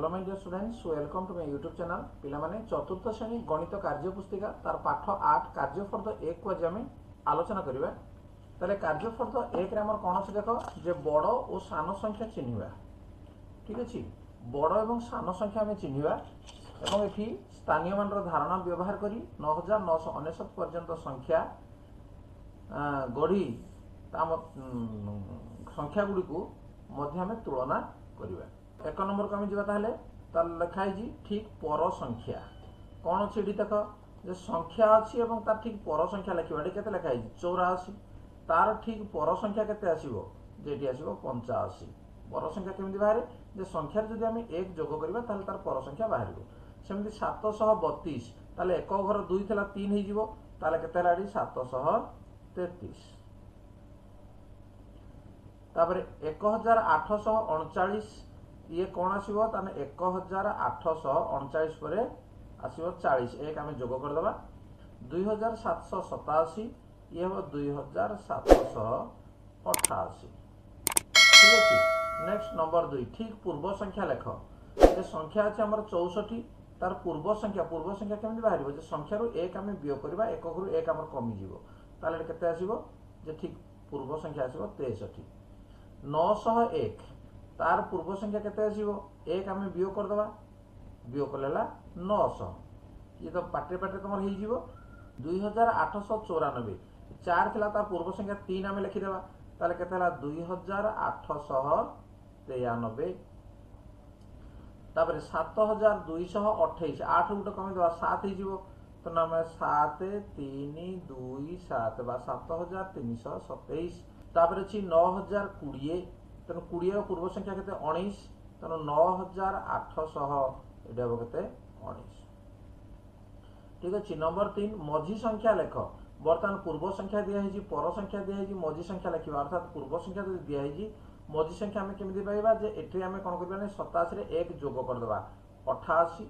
Hello my dear students, welcome to my YouTube channel. पिला माने चतुर्थ श्रेणी गणित कार्य पुस्तिका तार पाठ 8 कार्यफर्द 1 को आज आम आलोचना करबा। ताले कार्यफर्द 1 रे हमर कोन अछि देखो जे बड़ और सान संख्या चिन्हिबा। ठीक अछि, बड़ एवं सान संख्या हम चिन्हिबा एवं एठी स्थानीय मान रो धारणा व्यवहार करी 9999 पर्यंत संख्या गढ़ी ताम संख्या गुडी को मध्य हम तुलना करबा। एक नंबर को आम जा लिखाई ठीक पर संख्या कौन अच्छी देख जे संख्या अच्छी और तार ठीक पर संख्या लिखा ये के लिखाई 84 तार ठीक पर संख्या के आसो जे आसो 85। पर संख्या केमी बाहर जे संख्यार जब आम एक जोग करवा तार पर संख्या बाहर सेमती 732 ताले एक घर 2 था 3 हो 733। तापर 1839 ये कौन आसो 1839 पर आसो 40 एक आम जोग करदे 2787 ये हम 2788। ठीक अच्छे। नेक्स्ट नंबर 2 ठीक पूर्व संख्या लेख जे संख्या अच्छे आम 64 तार पूर्व संख्या केमी बाहर जो संख्यार एक आम वियोग करवा एक घरू एक आम कमिज के आसो जे ठीक पूर्व संख्या आसो 63। 901 तार पूर्व संख्या केते आसीबो एक आमे वियोग करदबा वियोग करलेला 900 ये तो पाटे पाटे तुम हो 2894 4 थिला तार पूर्व संख्या 3 आमे लिखि देबा ताले केते हला 2893। तापर 7228 8 गुटे कमी देबा 7 हो जिवो तो नाम 7327 बा 7327। तापर अछि 9020 तेणु 20 पूर्व संख्या के 19 तेणु 9800 ये हम के 19। ठीक अच्छे। नंबर 3 मझी संख्या लेख बर्तमान पूर्व संख्या दिखाई पर संख्या दिखाई मझी संख्या लिखा अर्थात पूर्व संख्या जो दिखाई मझी संख्या आम केमी पाइबा जे एठी आम कौन करबा 87 रे 1 जोग करदबा 88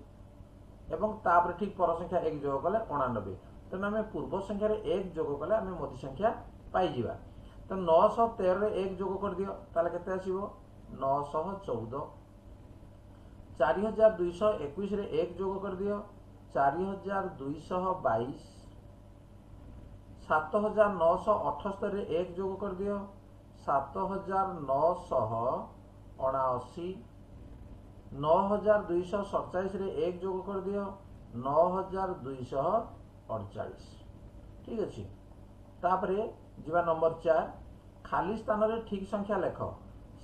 एवं तापर ठीक पर संख्या 1 जोग कले 89 तेणु आम पूर्व संख्या 1 जोग कले आम मझी संख्या पाइबा। तो 913 रे 1 जोग कर दियो ताले केते आसीबो 914। 4221 रे 1 जोग कर दियो 4222। 7978 रे 1 जोग कर दियो 7979। 9247 रे 1 जोग कर दियो 9248। ठीक अच्छे। तापरे जीवा नंबर 4 खाली स्थान रे ठीक संख्या लेख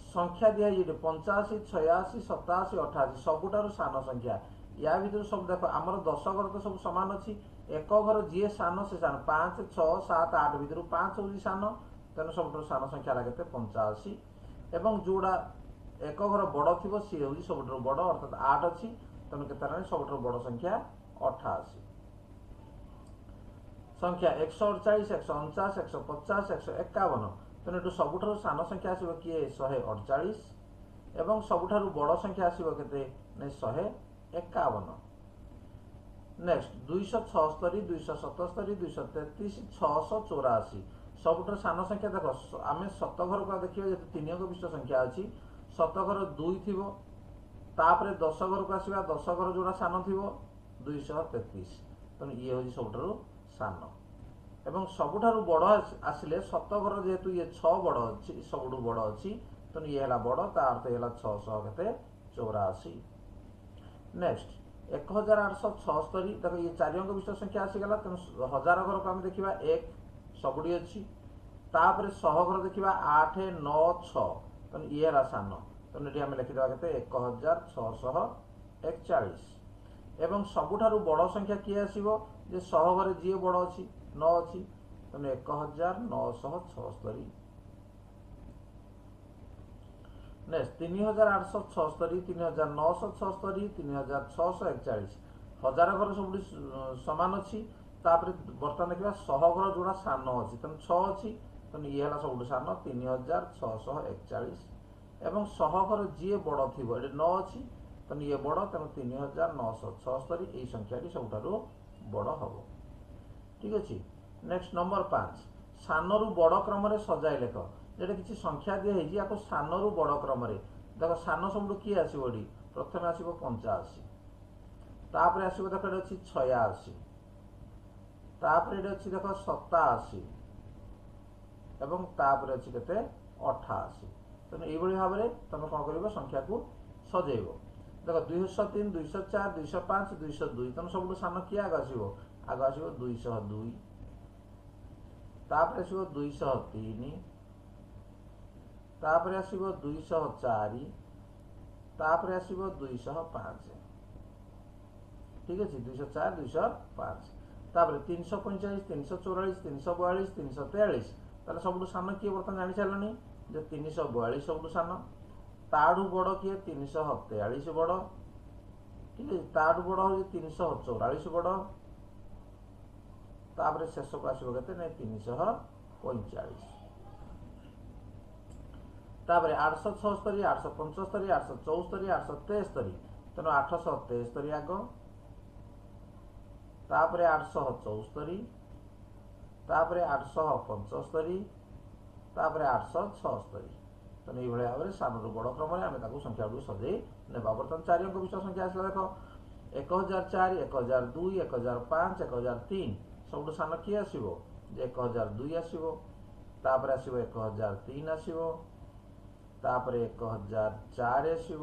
संख्या दिखाई 85 86 87 88 सबुठारु सान संख्या या भीतर सब देख आमर 10 घर तो सब समान अच्छी एक घर जी सान से सान 5 6 7 8 भीतर 5 हूँ सान तेणु सब सान संख्या लगे 85 एवं जोड़ा एक घर बड़ थी सी हूँ सब बड़ अर्थात 8 अच्छी तेणु के सब बड़ संख्या 88। संख्या 148 149 150 151 तेणु ये सबुठारु सान संख्या आसो किए 148 एवं सबुठारु बड़ संख्या आसो केते 151। नेक्स्ट 276 277 233 684 सबुठारु सान संख्या देख आम 7 घर को देखिए जेहेतु 3 अंक विशिष्ट संख्या अच्छी 7 घर 2 थी तापर 10 घर को आसवा 10 घर जोड़ा सान थी 233 तेणु ये हूँ सबुठारु सान एवं सबुठारु बड़ आसिले 7 घर जेहेतु ये 6 बड़ अच्छी सबुठु बड़ अच्छी तेणु ये है बड़ ता अर्थ है 684। नेक्स्ट 1876 देखो ये 4 अंक विशिष्ट संख्या आसीगला तेणु 1000 घर को आम देखा 1 सबुठी अच्छी तापर 100 घर देखा 8 9 6 तेणु ये है सान तेणु ये लिखिदेवा के 1641 एवं सबुठारु बड़ संख्या किए आसीबो जे 100 घर जी बड़ अच्छी 9 अच्छी तेणु 1976। नेक्स्ट 3876 3976 3641 1000 घर सब समान अच्छी तापर बर्तमान देखा 100 घर जोड़ा सान अच्छी तेणु 6 अच्छी तेणु ये है सब सान 3641 एवं 100 घर जी बड़ थी 9 अच्छी तेणु ये बड़ तेणु 3976 यही संख्या सबुठारु बड़ हम। ठीक अच्छे। नेक्स्ट नंबर 5 सानरू बड़ क्रम सजाई लेख जेटा किसी संख्या दिखाई सान रू बड़ क्रम देख सान सब किए आसो प्रथम आसिबो 85 तापर आसिबो देख एटा अछि 86 तापर एटा अछि देख 87 एवं तापर अछि केते 88 तेणु एभଳି भाव में तुम कौन कर संख्या को सजेब देख 203 204 205 202 तेणु सब सान किए आग आसो आग आसो 202 तापर आसो 203 तापर आसो 204 तापर आसो 205 ठीक अच्छे 204 205 तापर 345 344 342 343 ताले सब सान किए बर्तमान जानी सारे जो 342 सब सान ताड़ू बड़ किए 343 बड़ ठीक है ताड़ू बड़ हूँ 344 बड़ तापर शेष को आसो के 345 तापर 876 875 874 873 तेणु 873 आग तापर 874 तापर 875 तापर 876 तेणु ये भाव में सान रू बड़ क्रम आम संख्या गुड़ सजे ना बर्तमान 4 अंक विशिष्ट संख्या आसला देख 1004 1002 1005 1003 सब सान किए आसो 1002 आसो तापर आसो 1003 आसो तापर 1004 आसो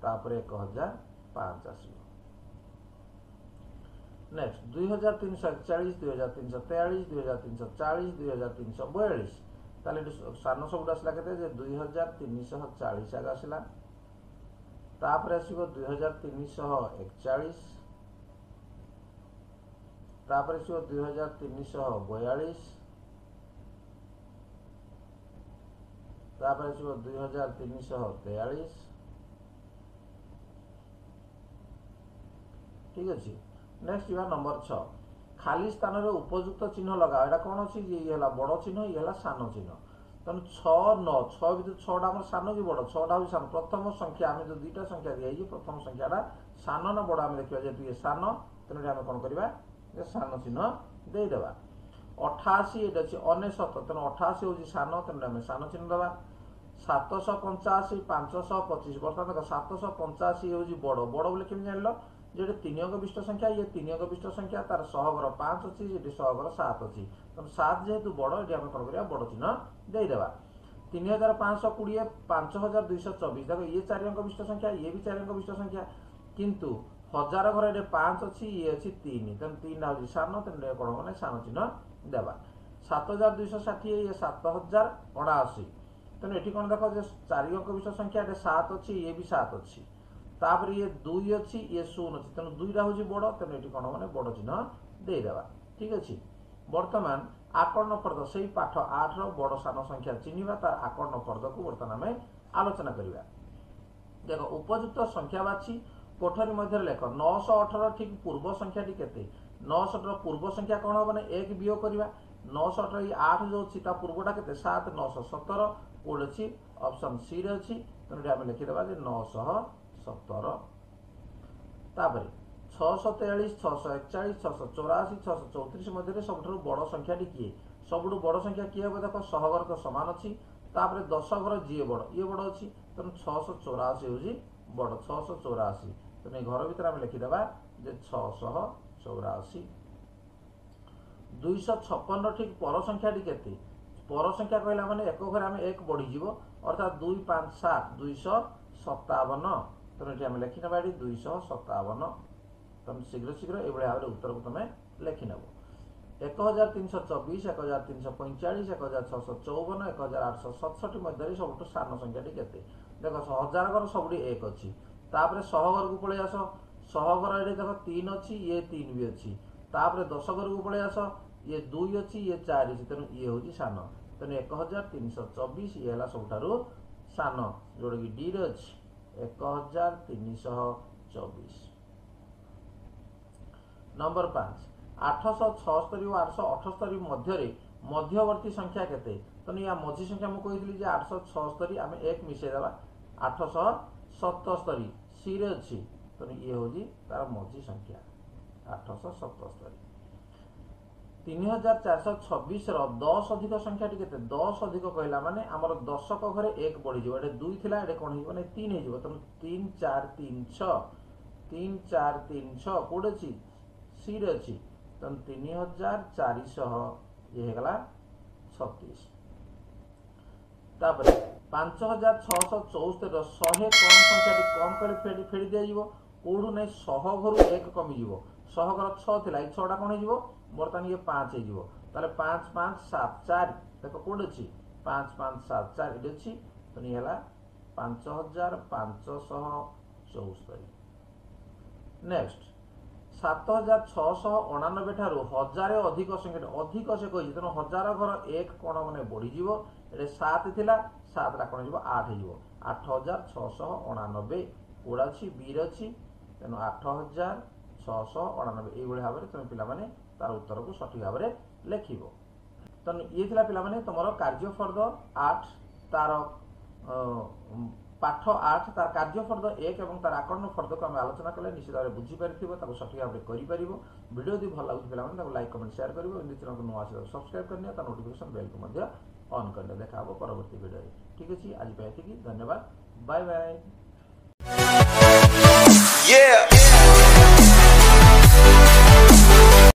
तापर 1005 आसो नेक्स्ट 2341 2343 2340 2342 ताले सान सब आसला के 2340 आगे आसला तापर आसो 2341 तापर आसो 2342 तापर आसो 2343 ठीक अच्छे नेक्स्ट यह नंबर 6 खाली स्थान में उपयुक्त चिन्ह लगा एटा कौन अच्छी ये बड़ चिन्ह ये सान चिन्ह तेणु 6 9 6 भर 6टा आम सान कि बड़ 6टा हूँ सान प्रथम संख्या आम जो 2टा संख्या दिखाई प्रथम संख्याटा सान ना बड़ आम देखा जेहतु ये सान तेणु आम कौन करवा सान चिन्ह देदेबा 88 ये अच्छी 99 तेणु 88 हूँ सान तेणु आम सान चिन्ह देवा 785 525 बर्तमान देख 785 हूँ बड़ बड़ बोले केमी जान जो 3 अंक विशिष्ट संख्या ये 3 अंक विशिष्ट संख्या तार सहगर 5 अच्छी ये सहगर 7 अच्छी तेनाली 7 जेहेतु बड़ ये आम कौन कर बड़ चिन्ह देदेबा 3520 5224 देखो ये 4 अंक विशिष्ट संख्या ये भी 4 अंक विशिष्ट संख्या किंतु हजार घर ये 5 अच्छी ये अच्छी 3 तेणु 3 हूँ सान तेणु कौन मैंने सान चिन्ह देवा 7260 ये 7089 तेणु ये कौन देख 4 अंक विशिष्ट संख्या 7 अच्छी ये भी 7 अच्छी तापर ये 2 अच्छी ये 0 अच्छी तेणु 2टा हूँ बड़ तेणु ये कौन मैंने बड़ चिन्ह देदेबा ठीक अच्छे बर्तमान आकलन फर्द से पाठ 8 बड़ सान संख्या चिन्हवा तार आकलन फर्द को बर्तमान आम आलोचना करवा देख उपयुक्त संख्या बाछी कोठरी मध्य लेख 918 ठीक पूर्व संख्या केते 918 पूर्व संख्या कौन हम 1 वियोग करवा 918 ये 8 जो अच्छी पूर्वटा के 7 917 कोड अच्छी ऑप्शन सी रे अच्छी तेणु आम लिखिदेवा 917 तापर 643 641 684 634 मध्य सब बड़ संख्या किए सब बड़ संख्या किए हम देख सहगर तो सामान अच्छी तापर 10 घर जी बड़ ये बड़ अच्छी तेणु 684 हूँ बड़ 684 तेणु घर भर आम लिखिदेवा 684 256 ठीक पर संख्या केते पर संख्या कहला माने एक घर आम 1 बढ़ीज अर्थात 2 5 7 257 तेणु ये आम लिखिना 257 तुम शीघ्र शीघ्र ये भाव में उत्तर को तुम लिखिनेब 1324 1345 1654 1867 मध्य सब सान संख्या केते देख 1000 घर सब 1 अच्छी तापर 100 घर को पलि आस 100 घर ये देख 3 अच्छी ये 3 भी अच्छी तापर 10 घर को पलि आस ये 2 अच्छी ये 4 अच्छी तेणु ये हूँ सान तेणु 1324 ये सबुठ सान जोड़ा कि डी रे अच्छी 1324 नंबर 5 876 और 878 मध्य मध्यवर्ती संख्या केते तेणु या मझी संख्या मुझे कही 876 आम 1 मिसेदेवा 877 सी रे अच्छी तेणु ये हूँ तार मझी संख्या 877 3426 10 अधिक संख्या टी केते 10 अधिक कहला माने हमर दशक घरे 1 बढ़ी जिवो एटे 2 थिला एटे कोन हिबो नै 3 हे जिवो तम 3 4 3 6 3 4 3 6 कोड अछि सी रे अछि तम 3400 ये हेगला 36 तापर 5674 रो 100 कम संख्या टी कम करे फेडी दे जिवो कोडु नै 100 घरु 1 कमी जिवो 100 घर 6 थिला ई 6 टा कोन हे जिवो बर्तमान ये 5 हे जिवो ताले 5 5 7 4 देखो कोड अछि 5 5 7 4 इडे अछि तो नि हला 5574 नेक्स्ट 7699 ठारू 1000 अधिक संख्या अधिक से कहि तनो 1000 घर 1 कोन माने बढ़ी जिवो एटे 7 थिला 7 रा कोन जिवो 8 हे जिवो 8699 कोड अछि बी रे अछि तनो 8699 एई भली भाबरे तुम पिला माने तार उत्तर को सठिक भाव में लिखिबो तो ये थिला पिला माने तमरो कार्यफर्द 8 तार पाठ 8 तार कार्यफर्द 1 एवं तार आकलन फर्द को हम आलोचना कले निश्चित भाव में बुझी परिथिबो ताको सठिक भाव में करि परिबो वीडियो यदि भल लागु पिला माने ताको लाइक कमेंट शेयर करिवो इन चैनल को नो आसे सब्सक्राइब करनियो ता नोटिफिकेशन बेल को मध्य ऑन करले देखा हो परवर्ती वीडियो रे ठीक अछि आज पे एतिकी धन्यवाद बाय बाय।